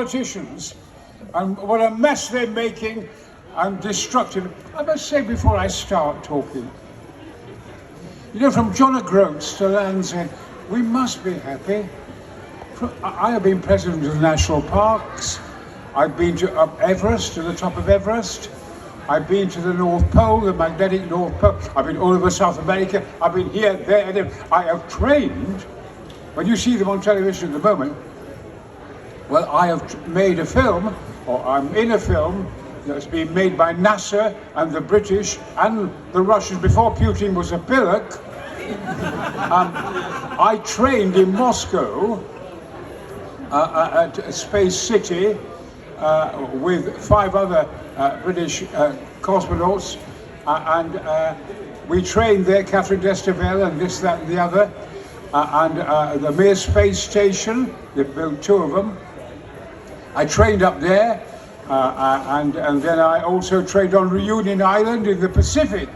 politicians and what a mess they're making and destructive. I must say before I start talking, you know, from John O'Groats to Land's End, we must be happy. I have been president of the national parks. I've been to Everest, to the top of Everest. I've been to the North Pole, the magnetic North Pole. I've been all over South America. I've been here, there, and there. I have trained. When you see them on television at the moment, well, I have made a film, or I'm in a film, that's been made by NASA and the British and the Russians before Putin was a pillock. I trained in Moscow at Space City with 5 other British cosmonauts, and we trained there, Catherine Destivelle and this, that, and the other, and the Mir Space Station. They built 2 of them. I trained up there, and then I also trained on Reunion Island in the Pacific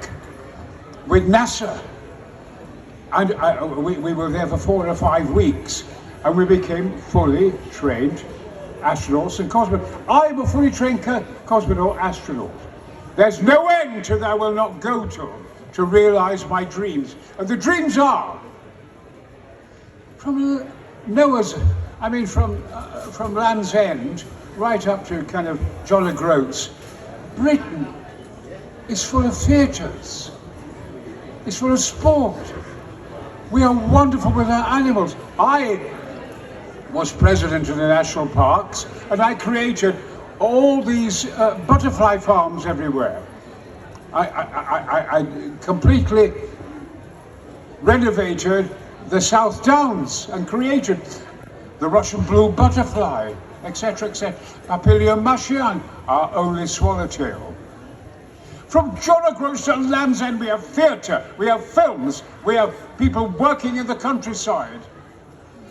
with NASA, and we were there for 4 or 5 weeks, and we became fully trained astronauts and cosmonauts. I'm a fully trained cosmonaut astronaut. There's no end to that I will not go to realize my dreams. And the dreams are from Noah's, I mean from Land's End right up to kind of John O'Groats. Britain is full of theatres. It's full of sport. We are wonderful with our animals. I was president of the national parks, and I created all these butterfly farms everywhere. I completely renovated the South Downs and created the Russian blue butterfly, etc., etc. Papilio machian, our only swallowtail. From John O'Groats to Land's End, we have theatre, we have films, we have people working in the countryside.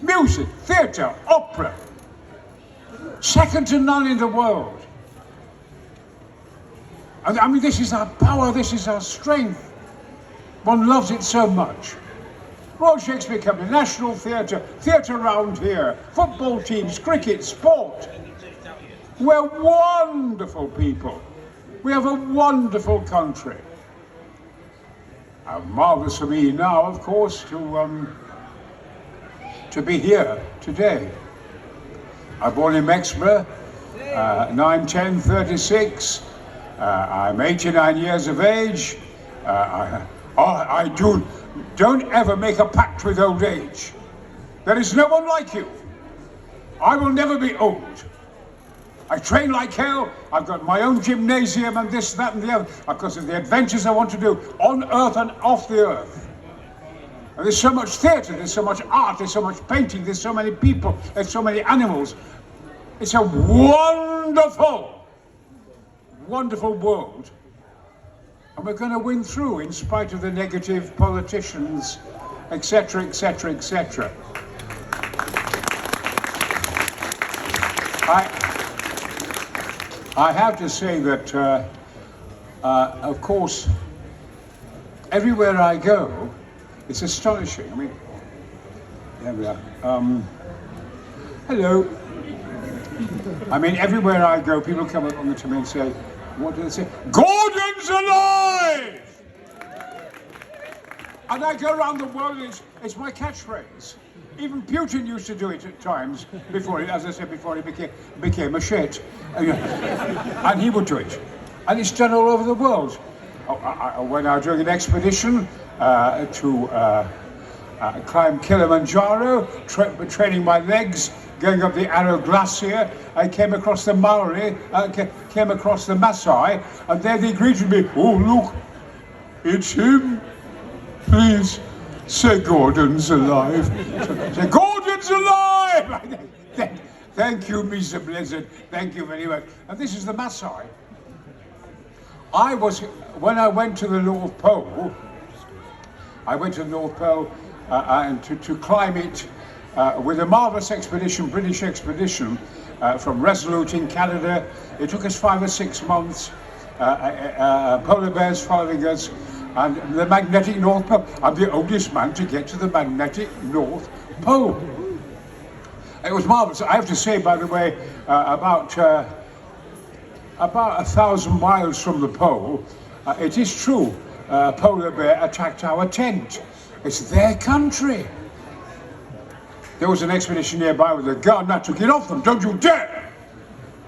Music, theatre, opera, second to none in the world. And I mean, this is our power, this is our strength. One loves it so much. Royal Shakespeare Company, National Theatre, theatre around here, football teams, cricket, sport. We're wonderful people. We have a wonderful country. Marvellous for me now, of course, to be here today. I was born in Mexborough, 9/10/36. I'm 89 years of age. Don't ever make a pact with old age. There is no one like you. I will never be old. I train like hell. I've got my own gymnasium and this, that, and the other, because of the adventures I want to do on earth and off the earth. And there's so much theatre, there's so much art, there's so much painting, there's so many people, there's so many animals. It's a wonderful, wonderful world. And we're going to win through in spite of the negative politicians, etc., etc., etc. I have to say that, of course, everywhere I go, it's astonishing. I mean, there we are. Hello. I mean, everywhere I go, people come up to me and say, what do they say? Gordon's alive! And I go around the world, and it's my catchphrase. Even Putin used to do it at times before, as I said before, he became a shit. And he would do it. And it's done all over the world. When I was doing an expedition to climb Kilimanjaro, training my legs, going up the Arrow Glacier, I came across the Maori, came across the Maasai, and there they greeted me. Oh, look, it's him. Please, say Gordon's alive. Say, Gordon's alive! Thank you, Mr. Blizzard. Thank you very much. And this is the Maasai. When I went to the North Pole, and to climb it with a marvellous expedition, British expedition, from Resolute in Canada. It took us 5 or 6 months, polar bears following us, and the magnetic North Pole. I'm the oldest man to get to the magnetic North Pole. It was marvellous. I have to say, by the way, about 1,000 miles from the pole, it is true, polar bear attacked our tent. It's their country. There was an expedition nearby with a gun. I took it off them. Don't you dare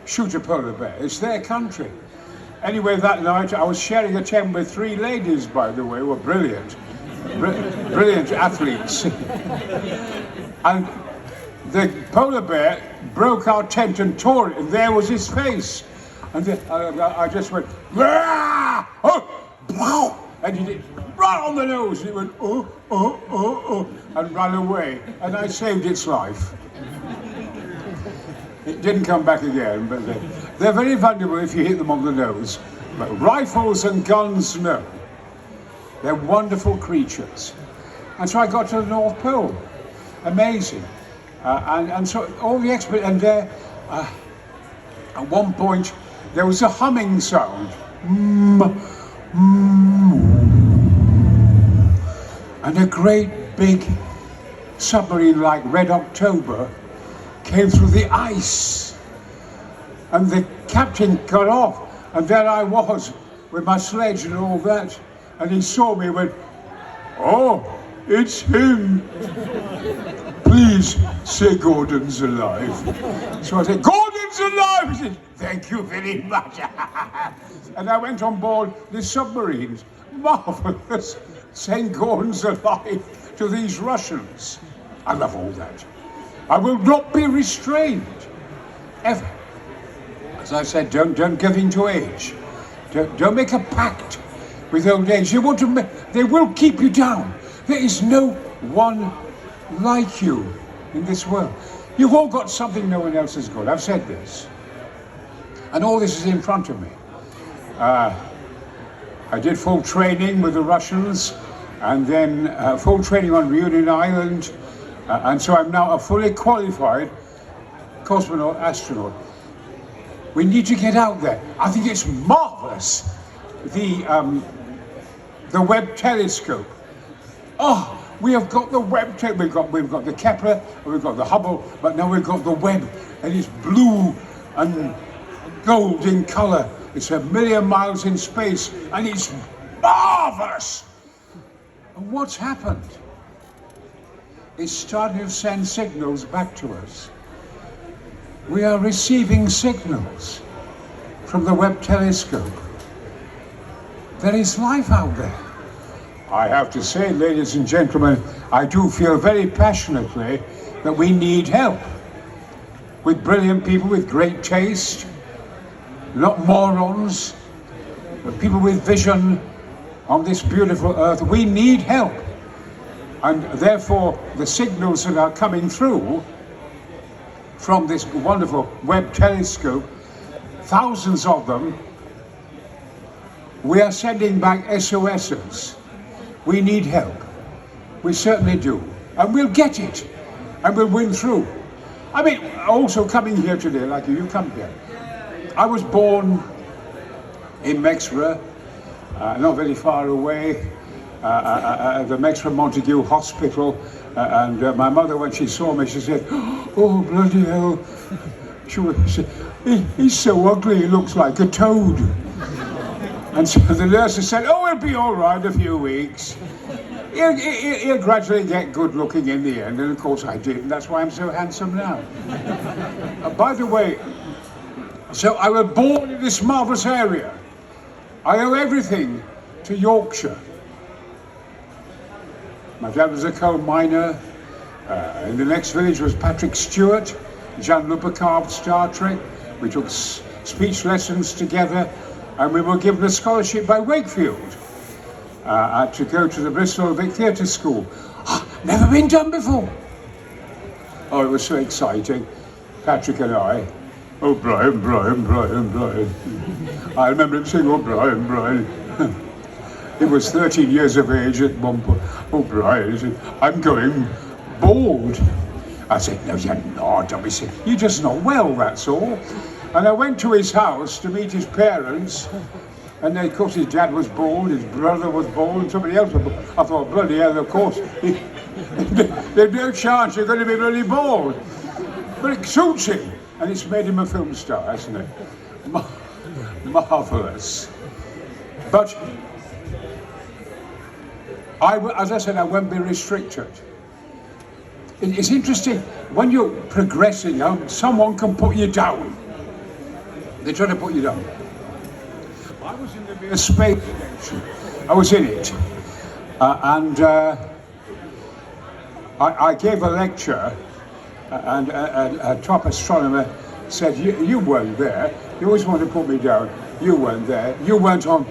shoot a polar bear. It's their country. Anyway, that night I was sharing a tent with 3 ladies, by the way, who were brilliant. Brilliant athletes. And the polar bear broke our tent and tore it, and there was his face. And I just went, "Rah! Oh!" And he did right on the nose. He went, oh, and ran away. And I saved its life. It didn't come back again, but they're very vulnerable if you hit them on the nose. But rifles and guns, no. They're wonderful creatures. And so I got to the North Pole. Amazing. And so all the and there, at one point, there was a humming sound. And a great big submarine like Red October came through the ice. And the captain got off. And there I was with my sledge and all that. And he saw me and went, "Oh, it's him. Please say Gordon's alive." So I said, "Gordon's alive!" He said, "Thank you very much." And I went on board the submarines. Marvellous. Saying Gordon's alive to these Russians. I love all that. I will not be restrained. Ever. As I said, don't give in to age. Don't make a pact with old age. They will keep you down. There is no one like you in this world. You've all got something no one else has got. I've said this. And all this is in front of me. I did full training with the Russians, and then full training on Reunion Island, and so I'm now a fully qualified cosmonaut astronaut. We need to get out there. I think it's marvellous. The Webb telescope. Oh, we have got the Webb telescope. We've got the Kepler, and we've got the Hubble, but now we've got the Webb, and it's blue and gold in colour. It's 1,000,000 miles in space, and it's marvellous. And what's happened? It's starting to send signals back to us. We are receiving signals from the Webb telescope. There is life out there. I have to say, ladies and gentlemen, I do feel very passionately that we need help. With brilliant people with great taste, not morons, but people with vision on this beautiful earth. We need help. And therefore, the signals that are coming through from this wonderful Webb telescope, thousands of them, we are sending back SOSs. We need help. We certainly do. And we'll get it. And we'll win through. I mean, also coming here today, like you come here. I was born in Mexborough, not very far away, the Mexborough Montague Hospital, and my mother, when she saw me, she said, "Oh, bloody hell." She said, "He's so ugly, he looks like a toad." And so the nurses said, "Oh, he'll be all right in a few weeks. He'll gradually get good looking in the end." And of course I did, and that's why I'm so handsome now. By the way, so I was born in this marvellous area. I owe everything to Yorkshire. My dad was a coal miner. In the next village was Patrick Stewart. Jean-Luc carved Star Trek. We took speech lessons together, and we were given a scholarship by Wakefield to go to the Bristol Vic Theatre School. Never been done before. Oh, it was so exciting. Patrick and I. "Oh, Brian, Brian, Brian, Brian." I remember him saying, "Oh, Brian, Brian." He was 13 years of age at one point. "Oh, Brian," he said, "I'm going bald." I said, "No, you're not." And he said, "You're just not well, that's all." And I went to his house to meet his parents. And then, of course, his dad was bald, his brother was bald, and somebody else was bald. I thought, bloody hell, of course. There's no chance you're going to be really bald. But it suits him, and it's made him a film star, hasn't it? Marvellous. But as I said, I won't be restricted. It's interesting, when you're progressing, someone can put you down. They try to put you down. I was in the Mir Space Station. I was in it. And I gave a lecture, and a top astronomer said, you weren't there. You always want to put me down. You weren't there. You weren't on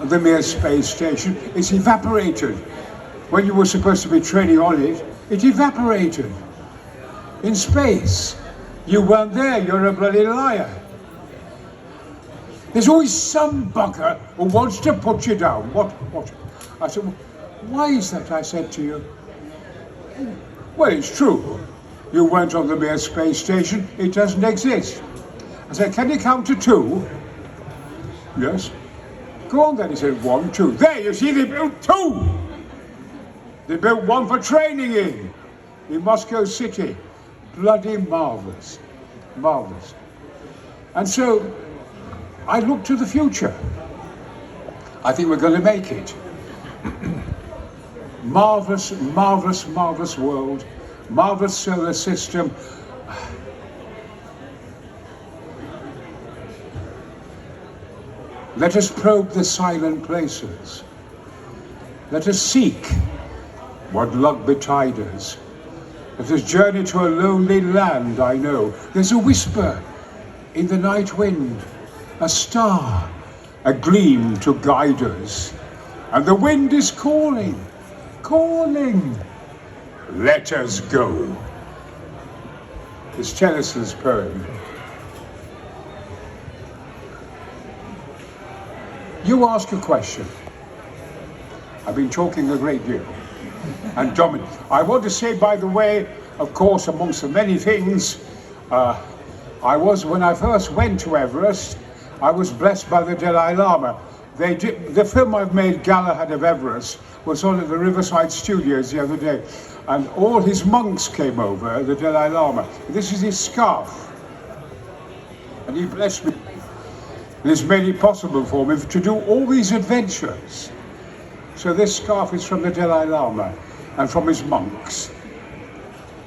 the Mir Space Station. It's evaporated. When you were supposed to be training on it, it evaporated. In space. You weren't there. You're a bloody liar. There's always some bugger who wants to put you down. What? I said, why is that? I said to you. Well, it's true. You weren't on the Mir Space Station. It doesn't exist. I said, can you count to 2? Yes. Go on then. He said, 1, 2. There, you see, they built 2. They built 1 for training in Moscow City. Bloody marvellous. Marvellous. And so, I look to the future. I think we're going to make it. Marvellous, marvellous, marvellous world. Marvellous solar system. Let us probe the silent places. Let us seek what luck betide us. Let us journey to a lonely land, I know. There's a whisper in the night wind, a star, a gleam to guide us. And the wind is calling, calling. Let us go. It's Tennyson's poem. You ask a question. I've been talking a great deal. And Dominic, I want to say, by the way, of course, amongst the many things, when I first went to Everest, I was blessed by the Dalai Lama. The film I've made, Galahad of Everest, was on at the Riverside Studios the other day. And all his monks came over, the Dalai Lama. This is his scarf. And he blessed me. And it's made it possible for me to do all these adventures. So this scarf is from the Dalai Lama and from his monks.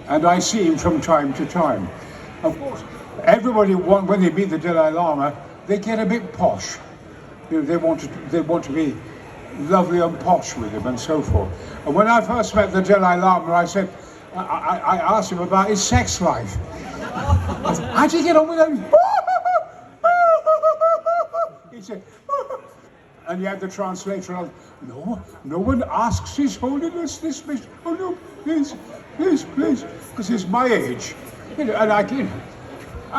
And I see him from time to time. Of course, everybody, when they meet the Dalai Lama, they get a bit posh. You know, they want to be lovely and posh with him and so forth. And when I first met the Dalai Lama, I said, I asked him about his sex life. I said, how'd you get on with him? He said, and he had the translator on, no one asks His Holiness this mission. Oh no, please, because he's my age. You know, and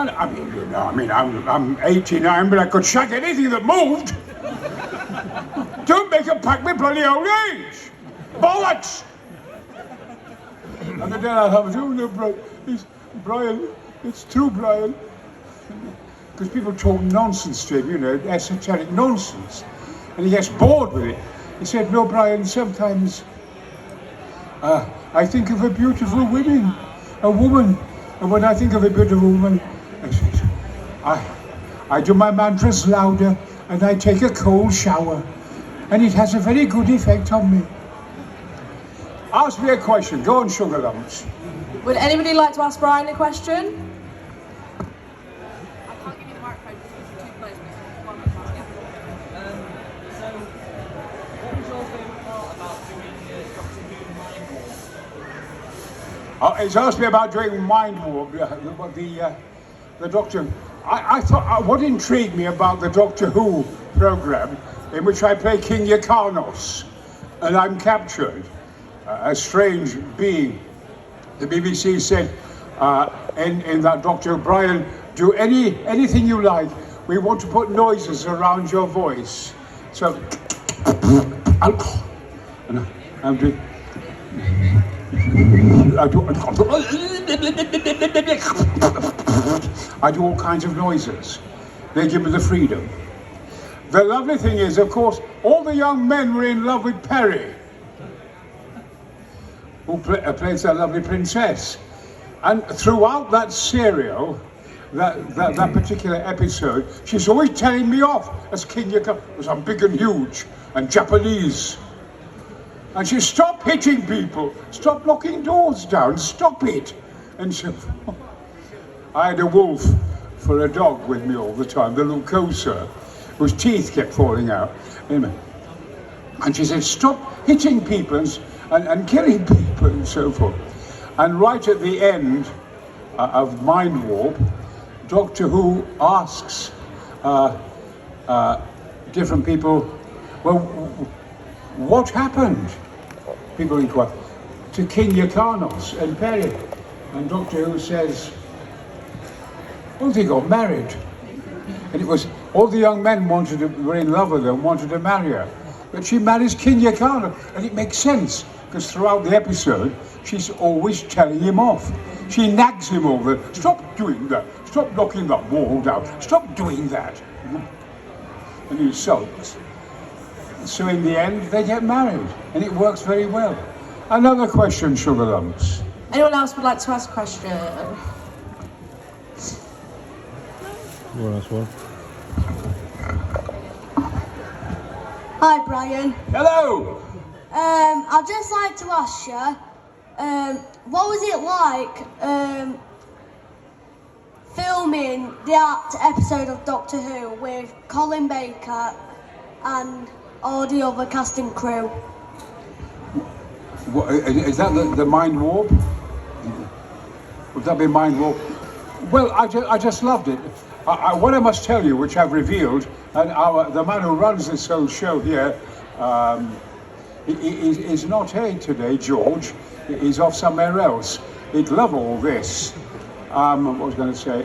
I'm 89, but I could shag anything that moved. Don't make a pack with bloody old age! Bollocks! And the Dalai Lama said, oh no, Brian, it's true, Brian. Because people talk nonsense to him, you know, esoteric nonsense. And he gets bored with it. He said, no, Brian, sometimes I think of a beautiful woman. And when I think of a beautiful woman, I do my mantras louder and I take a cold shower. And it has a very good effect on me. Ask me a question. Go on, sugar lumps. Would anybody like to ask Brian a question? He's asked me about doing Mind War, the Doctor. I thought what intrigued me about the Doctor Who program, in which I play King Yrcanos, and I'm captured, a strange being. The BBC said in that Doctor, Brian, do anything you like. We want to put noises around your voice. So, I'm doing. I do all kinds of noises. They give me the freedom. The lovely thing is, of course, all the young men were in love with Perry, who plays that lovely princess. And throughout that serial, that particular episode, she's always telling me off as King Yaka, because I'm big and huge and Japanese. And she stop hitting people, stop knocking doors down, stop it. And so I had a wolf for a dog with me all the time, the Lucosa, whose teeth kept falling out. And she said, stop hitting people and killing people and so forth. And right at the end of Mind Warp, Doctor Who asks different people, well, what happened? People inquire, to King Yrcanos and Peri. And Doctor Who says, well, they got married. And it was, all the young men were in love with her and wanted to marry her. But she marries King Yrcanos, and it makes sense, because throughout the episode, she's always telling him off. She nags him over, stop doing that, stop knocking that wall down, stop doing that. And he sulks. So in the end, they get married, and it works very well. Another question, Sugar Lumps. Anyone else would like to ask a question? You want to ask one? Hi, Brian. Hello! I'd just like to ask you, what was it like filming that episode of Doctor Who with Colin Baker and all the other cast and crew? What, is that the Mind Warp? Would that be Mind Warp? Well, I just loved it. What I must tell you, which I've revealed, and the man who runs this whole show here is not here today, George. He's off somewhere else. He'd love all this. What was I going to say?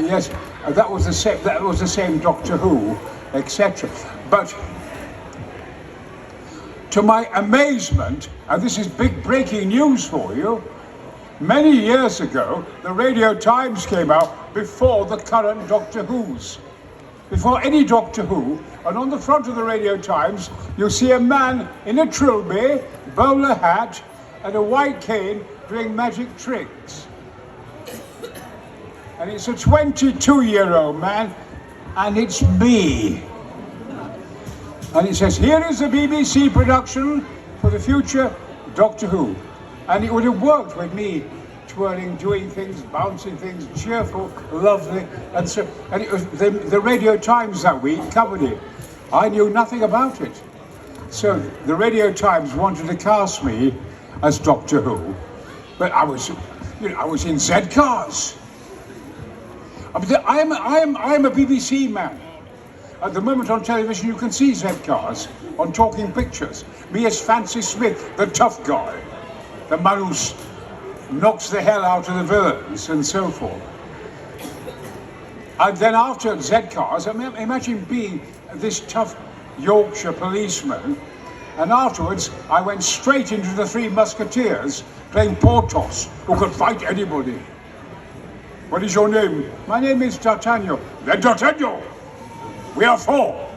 Yes, that was the same. That was the same Doctor Who, etc. But to my amazement, and this is big breaking news for you, many years ago, the Radio Times came out before the current Doctor Who's. Before any Doctor Who, and on the front of the Radio Times, you'll see a man in a trilby, bowler hat, and a white cane doing magic tricks. And it's a 22-year-old man, and it's me. And it says, here is a BBC production for the future Doctor Who. And it would have worked with me twirling, doing things, bouncing things, cheerful, lovely. And it was the Radio Times that week covered it. I knew nothing about it. So the Radio Times wanted to cast me as Doctor Who. But I was in Z cars. I am a BBC man. At the moment on television, you can see Z cars on Talking Pictures. Me as Fancy Smith, the tough guy, the man who knocks the hell out of the villains and so forth. And then after Z cars, imagine being this tough Yorkshire policeman. And afterwards, I went straight into the Three Musketeers, playing Porthos, who could fight anybody. What is your name? My name is D'Artagnan. Then D'Artagnan! We are four.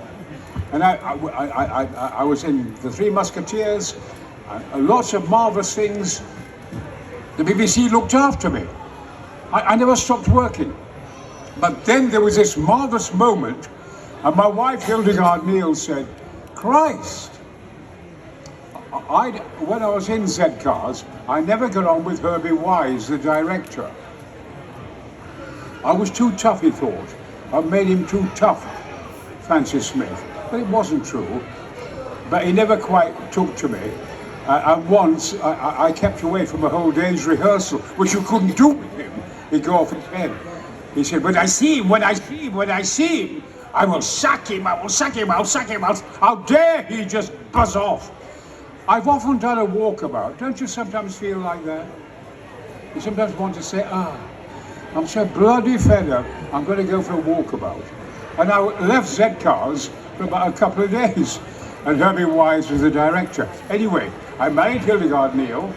And I was in the Three Musketeers, lots of marvellous things. The BBC looked after me. I never stopped working. But then there was this marvellous moment, and my wife Hildegard Neal said, Christ, when I was in Z Cars, I never got on with Herbie Wise, the director. I was too tough, he thought. I made him too tough, Fancy Smith. But it wasn't true. But he never quite took to me. And once, I kept away from a whole day's rehearsal, which you couldn't do with him. He'd go off his head. He said, when I see him, I will sack him, I'll sack him. How dare he just buzz off? I've often done a walkabout. Don't you sometimes feel like that? You sometimes want to say, I'm so bloody fed up, I'm going to go for a walkabout. And I left Z Cars for about a couple of days. And Herbie Wise was the director. Anyway, I married Hildegard Neal,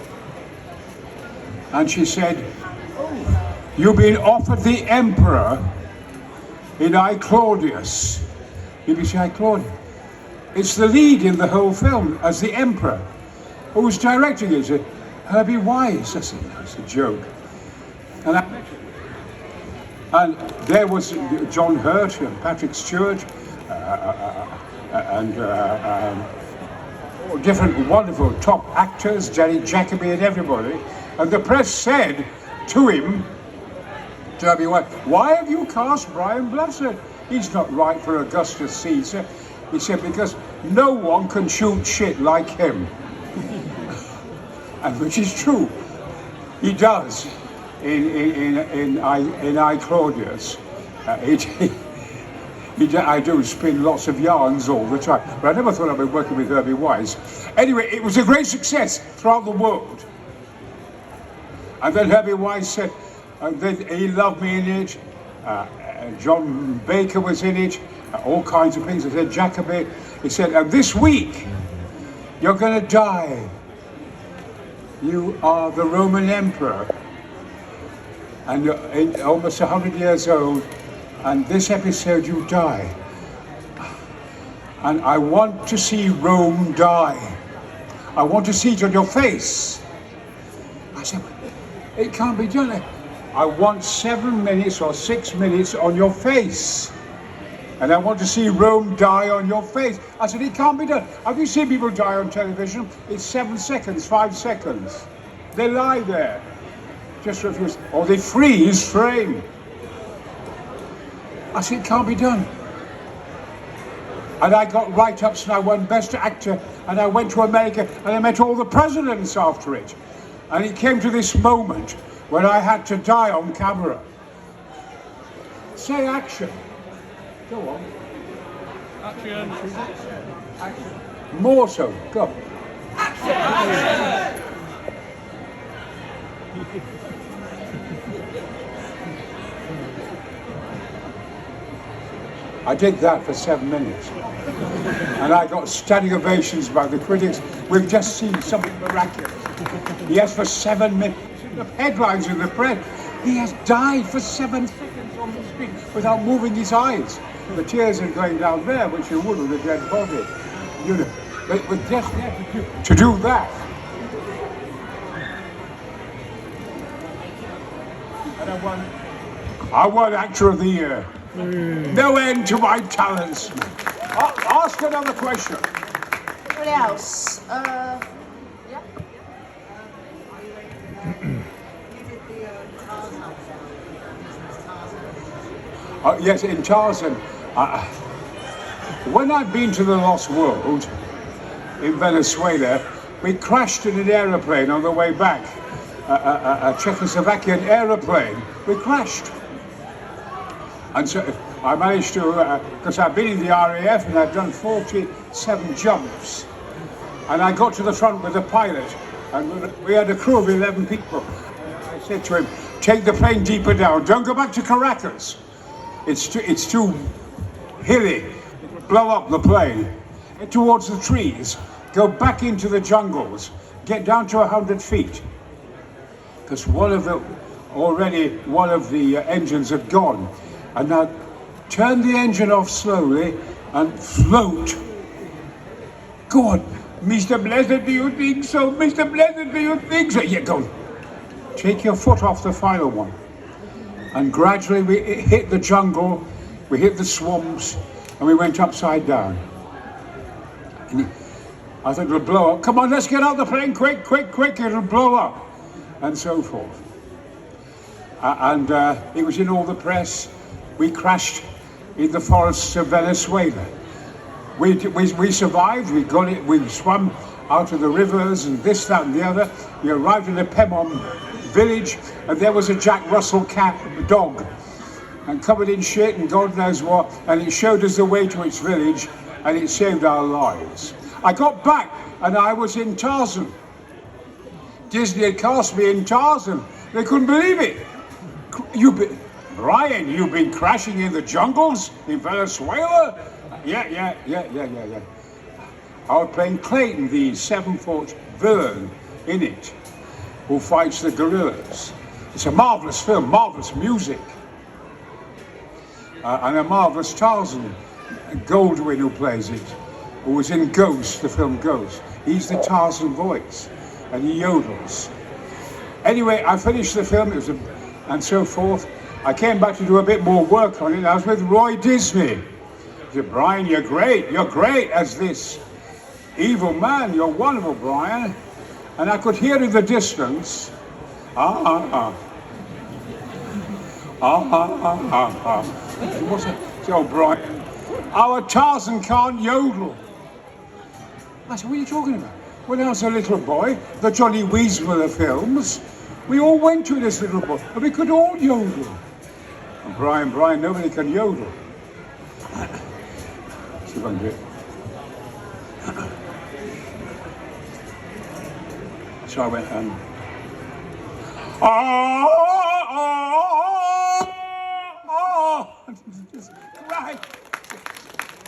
and she said, you've been offered the Emperor in I, Claudius. BBC I, Claudius. It's the lead in the whole film as the Emperor. Who's directing it? Herbie Wise. I said, no, it's a joke. And there was John Hurt and Patrick Stewart and different wonderful top actors, Jenny Jacobi and everybody. And the press said to him, to Herbie Wise, why have you cast Brian Blessed? He's not right for Augustus Caesar. He said, because no one can shoot shit like him. And which is true. He does in I Claudius. I do spin lots of yarns all the time, but I never thought I'd be working with Herbie Wise. Anyway, it was a great success throughout the world. And then Herbie Wise said, he loved me in it. John Baker was in it. All kinds of things. I said, Jacobi. He said, and this week you're going to die. You are the Roman Emperor, and you're almost 100 years old, and this episode you die. And I want to see Rome die. I want to see it on your face. I said, it can't be done. I want 7 minutes or 6 minutes on your face. And I want to see Rome die on your face. I said, it can't be done. Have you seen people die on television? It's 7 seconds, 5 seconds. They lie there, just refuse, or they freeze frame. I said, it can't be done. And I got write-ups and I won Best Actor, and I went to America and I met all the presidents after it. And it came to this moment when I had to die on camera. Say action. Go on. Action. More so. Go. I did that for 7 minutes. And I got standing ovations by the critics. We've just seen something miraculous. Yes, for 7 minutes. The headlines in the press. He has died for 7 seconds on the screen without moving his eyes. The tears are going down there, which you would with a dead body. You know, but we're just there to do that. And I won Actor of the Year. No end to my talents. Ask another question. Anybody else? Yeah. Yes, in Tarzan. When I'd been to the Lost World in Venezuela, we crashed in an aeroplane on the way back. A Czechoslovakian aeroplane. We crashed. And so I managed to, because I've been in the RAF and I've done 47 jumps. And I got to the front with the pilot, and we had a crew of 11 people. I said to him, take the plane deeper down, don't go back to Caracas. It's too hilly, it'll blow up the plane. Head towards the trees, go back into the jungles, get down to 100 feet. Because one of the engines had gone. And now turn the engine off slowly and float. Go on, Mr. Blessed, do you think so? Mr. Blessed, do you think so? Yeah, go. Take your foot off the final one. And gradually we hit the jungle, we hit the swamps, and we went upside down. And I thought it'll blow up. Come on, let's get out the plane, quick, quick, quick, it'll blow up. And so forth. It was in all the press. We crashed in the forests of Venezuela. We survived, we got it, we swam out of the rivers and this, that and the other. We arrived in a Pemon village and there was a Jack Russell dog and covered in shit and God knows what, and it showed us the way to its village and it saved our lives. I got back and I was in Tarzan. Disney had cast me in Tarzan. They couldn't believe it. Brian, you've been crashing in the jungles in Venezuela? Yeah. I was playing Clayton, the 7-foot villain in it, who fights the gorillas. It's a marvelous film, marvelous music. And a marvelous Tarzan, Goldwyn who plays it, who was in Ghost, the film Ghost. He's the Tarzan voice. and he yodels. Anyway, I finished the film, and so forth. I came back to do a bit more work on it. I was with Roy Disney. He said, Brian, you're great as this evil man, you're wonderful, Brian. And I could hear in the distance, What's it? Oh, Brian, our Tarzan can't yodel. I said, what are you talking about? When I was a little boy, the Johnny Weissmuller films, we all went to this little boy, and we could all yodel. And Brian, nobody can yodel. See if I can do it. So I went, right.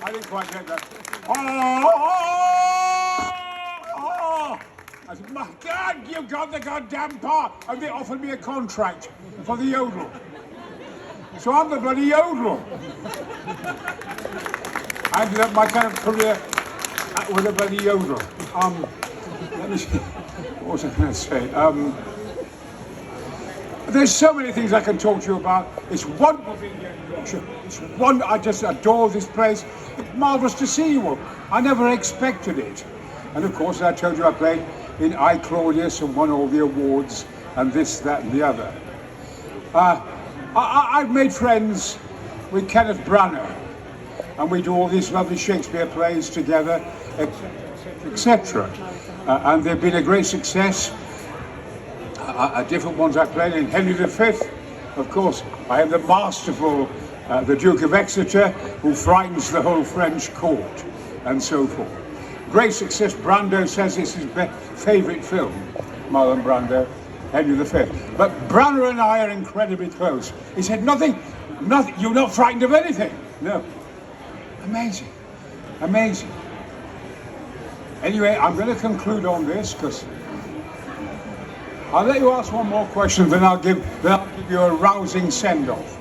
I didn't quite get that. I said, my God, you got the goddamn part. And they offered me a contract for the yodel. So I'm the bloody yodeler. I ended up my kind of career with a bloody yodel. Let me see. What was I going to say? There's so many things I can talk to you about. It's wonderful being here in Yorkshire. I just adore this place. It's marvellous to see you all. I never expected it. And of course, I told you I played in I, Claudius and won all the awards and this, that and the other. I've made friends with Kenneth Branagh, and we do all these lovely Shakespeare plays together, etc. And they've been a great success. Different ones I played in Henry V. Of course, I am the masterful the Duke of Exeter, who frightens the whole French court, and so forth. Great success. Brando says it's his favourite film, Marlon Brando, Henry V. But Branagh and I are incredibly close. He said, nothing, you're not frightened of anything. No. Amazing. Amazing. Anyway, I'm going to conclude on this, because I'll let you ask one more question, then I'll give you a rousing send-off.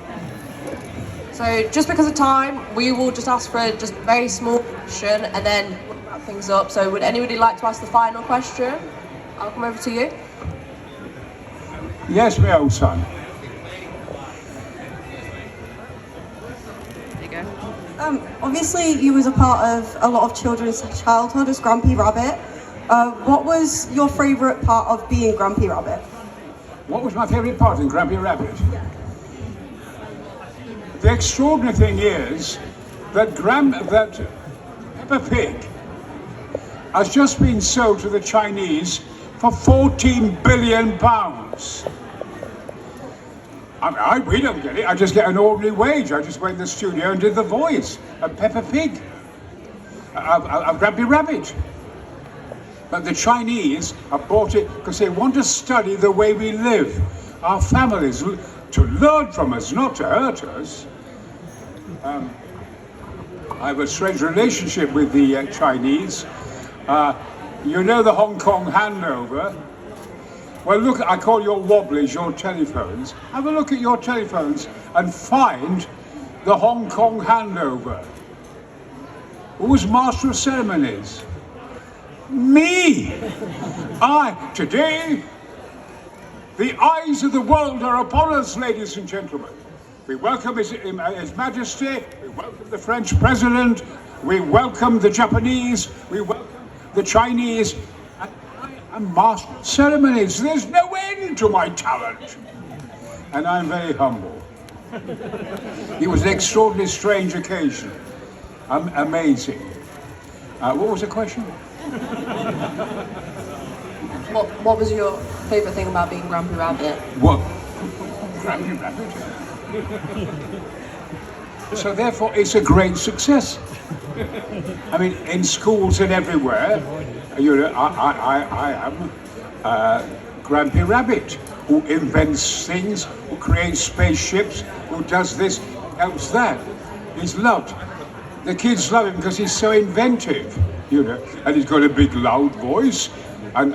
So, just because of time, we will just ask for just a very small question, and then we'll wrap things up. So, would anybody like to ask the final question? I'll come over to you. Yes, my old son. There you go. Obviously, you was a part of a lot of children's childhood as Grumpy Rabbit. What was your favourite part of being Grumpy Rabbit? What was my favourite part in Grumpy Rabbit? The extraordinary thing is that Peppa Pig has just been sold to the Chinese for £14 billion. We don't get it. I just get an ordinary wage. I just went in the studio and did the voice of Peppa Pig, of Grumpy Rabbit. But the Chinese have bought it because they want to study the way we live, our families, to learn from us, not to hurt us. I have a strange relationship with the Chinese. You know the Hong Kong handover? Well, look, I call your wobblies your telephones. Have a look at your telephones and find the Hong Kong handover. Who was Master of Ceremonies? Me! Today, the eyes of the world are upon us, ladies and gentlemen. We welcome His Majesty, we welcome the French President, we welcome the Japanese, we welcome the Chinese, and I am Master of Ceremonies. There's no end to my talent. And I'm very humble. It was an extraordinarily strange occasion. Amazing. What was the question? What was your favourite thing about being Grumpy Rabbit? What? Grumpy Rabbit? So therefore, it's a great success. I mean, in schools and everywhere, you know, I am Grumpy Rabbit, who invents things, who creates spaceships, who does this, helps that. He's loved. The kids love him because he's so inventive, you know, and he's got a big loud voice. And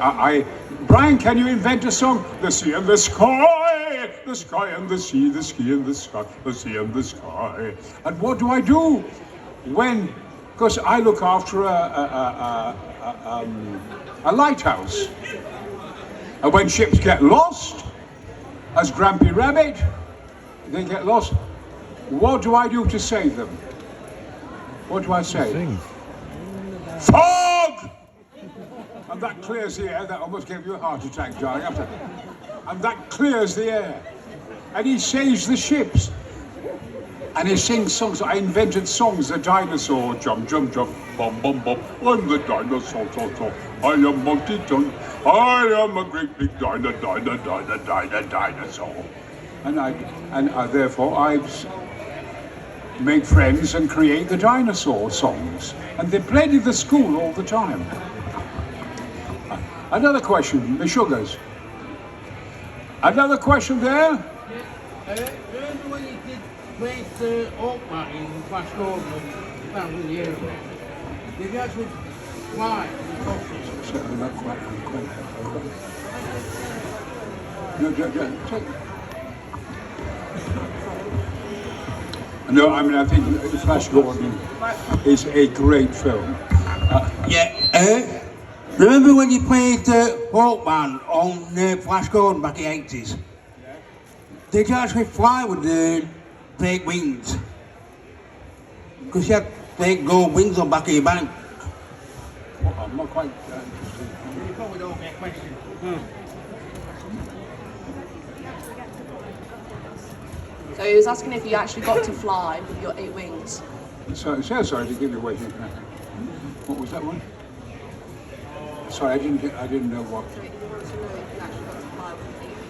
Brian, can you invent a song? The sea and the sky and the sea, the sea and the sky, the sea and the sky. And what do I do when? Because I look after a lighthouse, And when ships get lost, as Grampy Rabbit, they get lost, what do I do to save them? What do I say? Fog! And that clears the air. That almost gave you a heart attack, darling. And that clears the air. And he saves the ships. And he sings songs. I invented songs. The dinosaur, jump, jump, jump, bum, bum, bum. I'm the dinosaur, so. I am Monty Python. I am a great big dinosaur. And therefore I make friends and create the dinosaur songs. And they played in the school all the time. Another question, the sugars. Another question there? Remember when you did place Oakmart in Flash Gordon about a year ago? Did you actually fly? Certainly not quite. No, I mean, I think Flash Gordon is a great film. Remember when you played Hawkman on Flash Gordon back in the 80s? Yeah. Did you actually fly with the fake wings? Because you had fake gold wings on back of your back. Well, I'm not quite interested. You probably don't get a question. So he was asking if you actually got to fly with your 8 wings. Sorry to give you away. What was that one? Sorry, I didn't know what. So he wants to know if you actually got to fly with 8 wings.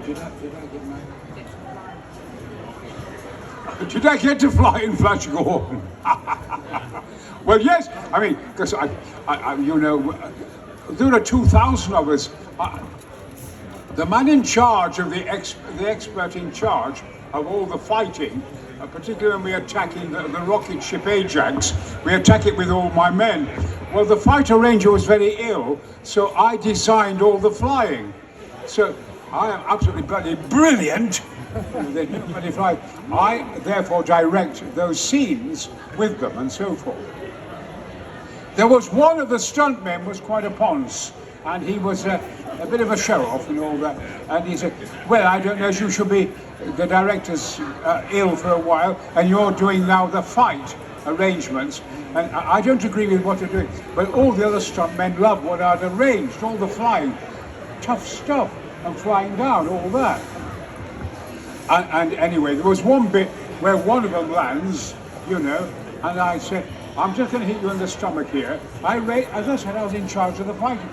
Did I get Did I get to fly in Flash Gordon? Well, yes. I mean, because I, you know, there are 2,000 of us. The man in charge of the expert in charge of all the fighting, particularly when we're attacking the rocket ship Ajax, we attack it with all my men. Well, the fighter ranger was very ill, so I designed all the flying. So I am absolutely bloody brilliant. They do bloody fly. I therefore direct those scenes with them and so forth. There was one of the stuntmen was quite a ponce, and he was a bit of a show-off and all that. And he said, well, I don't know, you should be, the director's ill for a while, and you're doing now the fight arrangements. And I don't agree with what you're doing, but all the other stuntmen love what I'd arranged, all the flying, tough stuff, and flying down, all that. And anyway, there was one bit where one of them lands, you know, and I said, I'm just going to hit you in the stomach here. As I said, I was in charge of the fighting.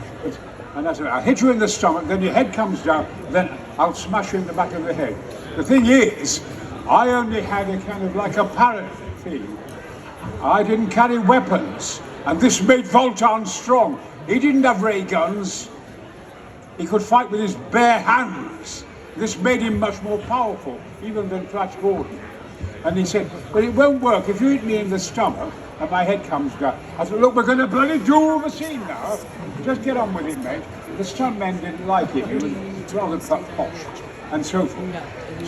And I said, I'll hit you in the stomach, then your head comes down, then I'll smash you in the back of the head. The thing is, I only had a kind of like a parrot thing. I didn't carry weapons, and this made Voltan strong. He didn't have ray guns. He could fight with his bare hands. This made him much more powerful, even than Flash Gordon. And he said, well, it won't work if you hit me in the stomach and my head comes down. I said, look, we're going to bloody do the scene now. Just get on with it, mate. The stuntmen didn't like it. He was rather posh and so forth.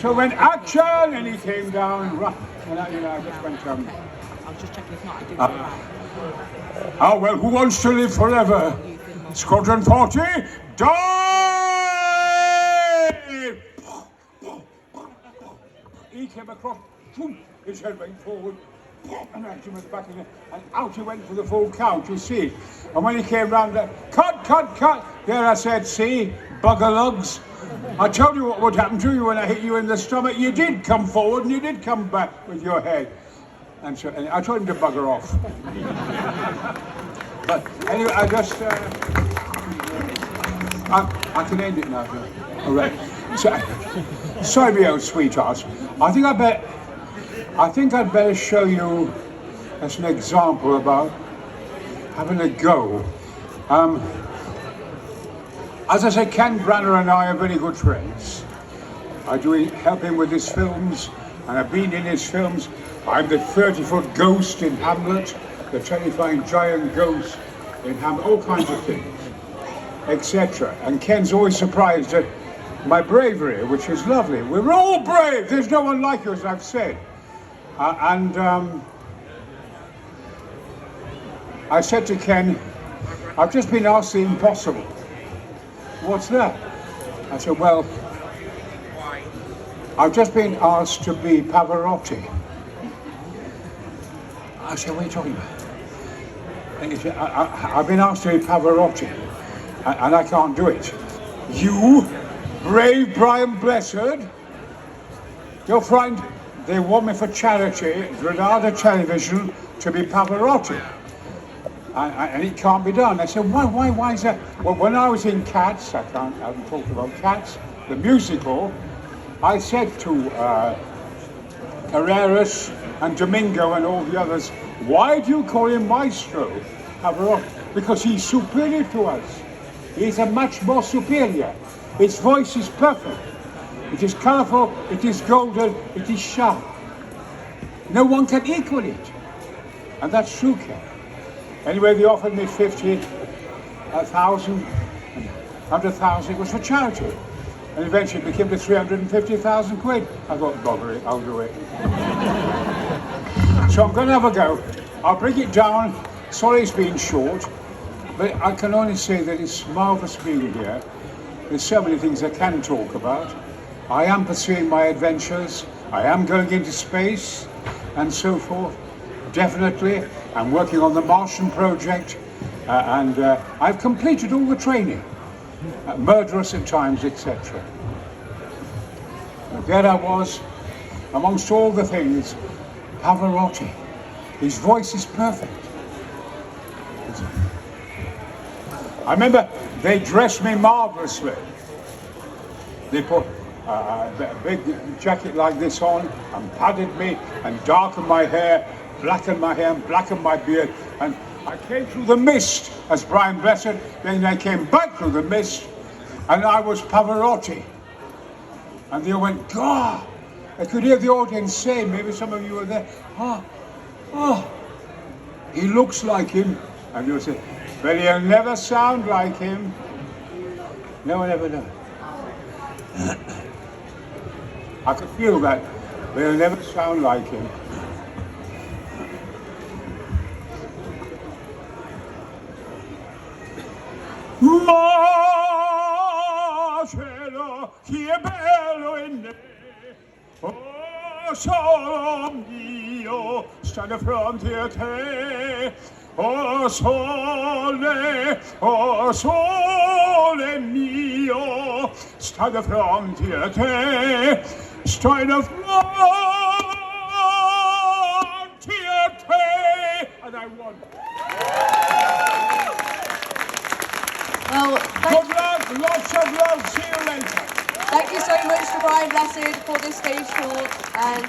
So when action, and he came down, and I just went, I was just checking if not, I do oh, well, who wants to live forever? Squadron 40, dive! He came across, his head went forward, and actually went back in, and out he went for the full count, you see. And when he came round there, cut! There I said, see, bugger lugs. I told you what would happen to you when I hit you in the stomach. You did come forward and you did come back with your head. And so and I told him to bugger off. But anyway, I just, I can end it now. All right. So, sorry, me old sweetheart. I think I'd better show you as an example about having a go. As I said, Ken Branagh and I are very good friends. I do help him with his films, and I've been in his films. I'm the 30-foot ghost in Hamlet, the terrifying giant ghost in Hamlet, all kinds of things, etc. And Ken's always surprised at my bravery, which is lovely. We're all brave. There's no one like you, as I've said. I said to Ken, I've just been asked the impossible. what's that? I said, well, I've just been asked to be Pavarotti. I said, what are you talking about? And he said, I've been asked to be Pavarotti, and I can't do it. You, brave Brian Blessed, your friend, they want me for charity, Granada Television, to be Pavarotti. And it can't be done. I said, why is that? Well, when I was in Cats, I haven't talked about Cats, the musical, I said to Carreras and Domingo and all the others, why do you call him Maestro Pavarotti? Because he's superior to us. He's a much more superior. His voice is perfect. It is colourful, it is golden, it is sharp. No one can equal it. And that's true, Ken. Anyway, they offered me 50, 1,000, 100,000. It was for charity. And eventually it became to 350,000 quid. I thought, bother it, I'll do it. So I'm going to have a go. I'll bring it down. Sorry it's been short, but I can only say that it's marvellous being here. There's so many things I can talk about. I am pursuing my adventures. I am going into space and so forth. Definitely. I'm working on the Martian project and I've completed all the training. Murderous at times, etc. There I was, amongst all the things, Pavarotti. His voice is perfect. I remember they dressed me marvellously. They put a big jacket like this on and padded me and darkened my hair, blackened my hair and blackened my beard. And I came through the mist as Brian Blessed, then I came back through the mist and I was Pavarotti. And they all went, God! I could hear the audience say, maybe some of you were there, he looks like him. And you'll say, but he'll never sound like him. No one ever does. I could feel that, but he'll never sound like him. Marcello, chi è bello in me. Oh, solo mio, sta di fronte a te. Oh sole mio, sta di fronte a te. Sta di fronte a te. And I won. Well, Good luck, lots of love, see you later. thank you so much to Brian Blessed for this stage talk, and